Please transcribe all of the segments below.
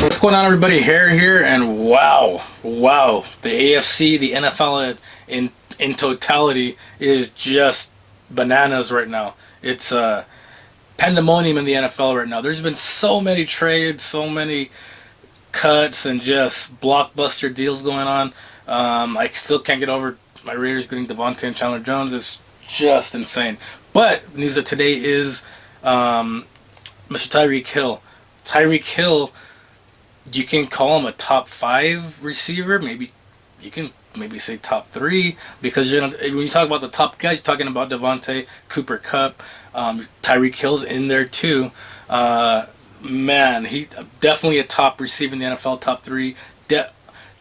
What's going on, everybody? Hair here, and wow, the AFC, the NFL in totality is just bananas right now. It's pandemonium in the NFL right now. There's been so many trades, so many cuts, and just blockbuster deals going on. I still can't get over my Raiders getting Devontae and Chandler Jones. It's just insane. But news of today is Mr. Tyreek Hill. Tyreek Hill, you can call him a top 5 receiver. Maybe you can say top 3, because when you talk about the top guys, you're talking about Devontae, Cooper Kupp, Tyreek Hill's in there too. Man, he's definitely a top receiver in the NFL, top 3,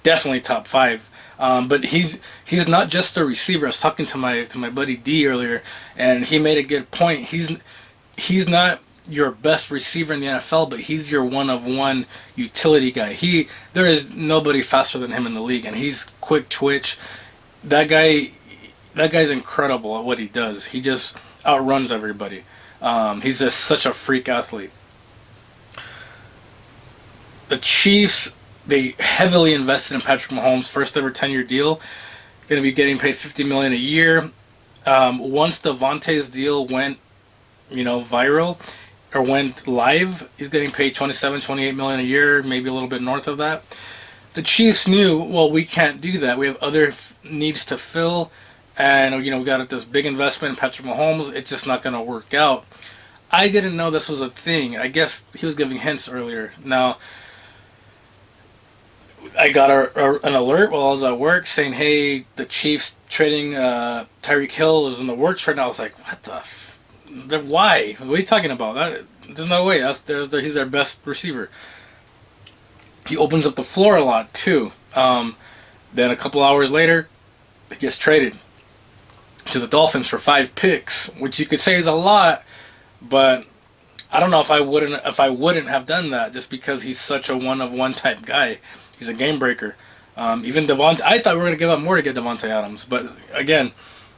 definitely top 5. But he's not just a receiver. I was talking to my buddy D earlier, and he made a good point. He's not your best receiver in the NFL, but he's your one-of-one utility guy. There is nobody faster than him in the league, and he's quick twitch. That guy's incredible at what he does. He just outruns everybody. He's just such a freak athlete. The Chiefs, they heavily invested in Patrick Mahomes, first ever 10-year deal. Going to be getting paid $50 million a year. Once Devontae's deal went, viral, or went live, he's getting paid $28 million a year, maybe a little bit north of that. The Chiefs knew, well, we can't do that. We have other needs to fill, and we got this big investment in Patrick Mahomes. It's just not going to work out. I didn't know this was a thing. I guess he was giving hints earlier. Now, I got an alert while I was at work saying, "Hey, the Chiefs trading Tyreek Hill is in the works right now." I was like, "What the? Why? What are you talking about? There's no way. He's their best receiver." He opens up the floor a lot too. Then a couple hours later, he gets traded to the Dolphins for 5 picks, which you could say is a lot, but I don't know if I wouldn't have done that, just because he's such a one-of-one type guy. He's a game breaker. Even Devontae, I thought we were going to give up more to get Devontae Adams, but again,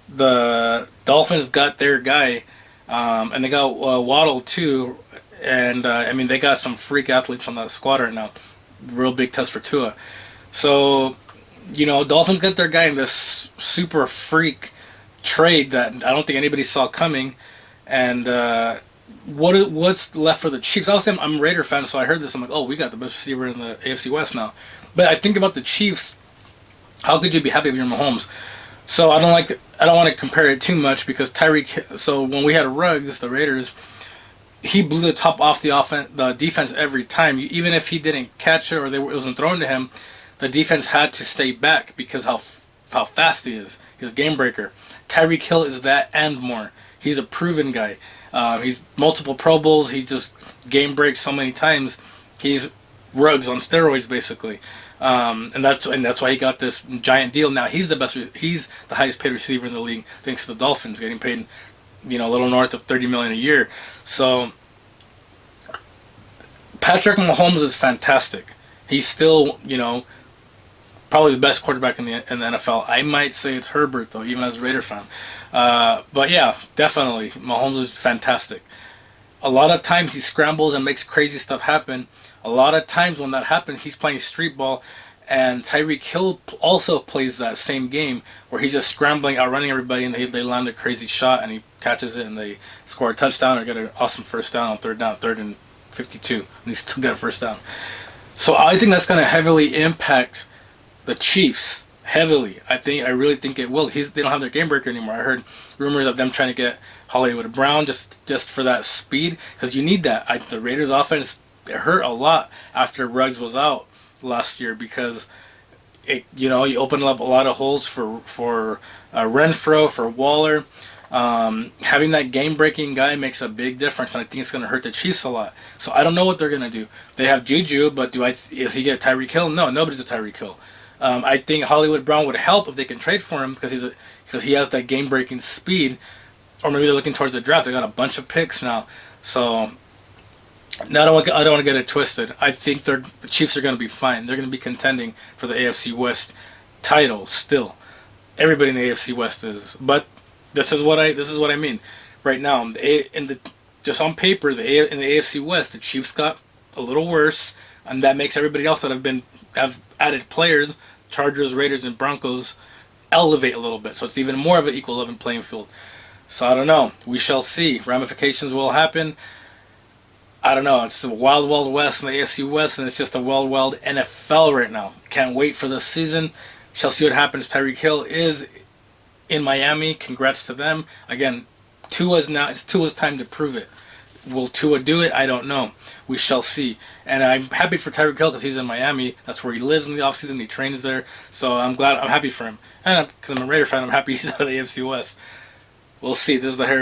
the Dolphins got their guy. And they got Waddle too, and they got some freak athletes on that squad right now. Real big test for Tua. So, Dolphins got their guy in this super freak trade that I don't think anybody saw coming. And what's left for the Chiefs? Obviously, I'm a Raider fan, so I heard this. I'm like, oh, we got the best receiver in the AFC West now. But I think about the Chiefs. How could you be happy if you're Mahomes? So I don't want to compare it too much, because Tyreek. So when we had Ruggs, the Raiders, he blew the top off the defense every time. Even if he didn't catch it or it wasn't thrown to him, the defense had to stay back because how fast he is. He's a game breaker. Tyreek Hill is that and more. He's a proven guy. He's multiple Pro Bowls. He just game breaks so many times. He's Ruggs on steroids, basically. And that's why he got this giant deal. Now he's the highest paid receiver in the league, thanks to the Dolphins, getting paid, a little north of $30 million a year. So Patrick Mahomes is fantastic. He's still, probably the best quarterback in the NFL. I might say it's Herbert though, even as a Raider fan. But yeah, definitely Mahomes is fantastic. A lot of times he scrambles and makes crazy stuff happen. A lot of times when that happens, he's playing street ball, and Tyreek Hill also plays that same game where he's just scrambling, outrunning everybody, and they land a crazy shot, and he catches it, and they score a touchdown or get an awesome first down on third and 52, and he still got a first down. So I think that's going to heavily impact the Chiefs. Heavily. I really think it will. They don't have their game breaker anymore. I heard rumors of them trying to get Hollywood Brown just for that speed, because you need that. The Raiders offense, it hurt a lot after Ruggs was out last year, because you opened up a lot of holes for Renfro, for Waller. Having that game breaking guy makes a big difference, and I think it's going to hurt the Chiefs a lot. So I don't know what they're going to do. They have Juju, but is he get Tyreek Hill? No, nobody's a Tyreek Hill. I think Hollywood Brown would help if they can trade for him, because he has that game breaking speed. Or maybe they're looking towards the draft. They got a bunch of picks now, so. Now I don't want to get it twisted. I think the Chiefs are going to be fine. They're going to be contending for the AFC West title still. Everybody in the AFC West is. But this is what I mean. Right now, just on paper, in the AFC West, the Chiefs got a little worse, and that makes everybody else that have added players, Chargers, Raiders, and Broncos, elevate a little bit. So it's even more of an equal level playing field. So I don't know. We shall see. Ramifications will happen. I don't know. It's the wild, wild west in the AFC West, and it's just a wild, wild NFL right now. Can't wait for this season. Shall see what happens. Tyreek Hill is in Miami. Congrats to them. Again, it's Tua's time to prove it. Will Tua do it? I don't know. We shall see. And I'm happy for Tyreek Hill because he's in Miami. That's where he lives in the offseason. He trains there. So I'm happy for him. And because I'm a Raider fan, I'm happy he's out of the AFC West. We'll see. This is the Harris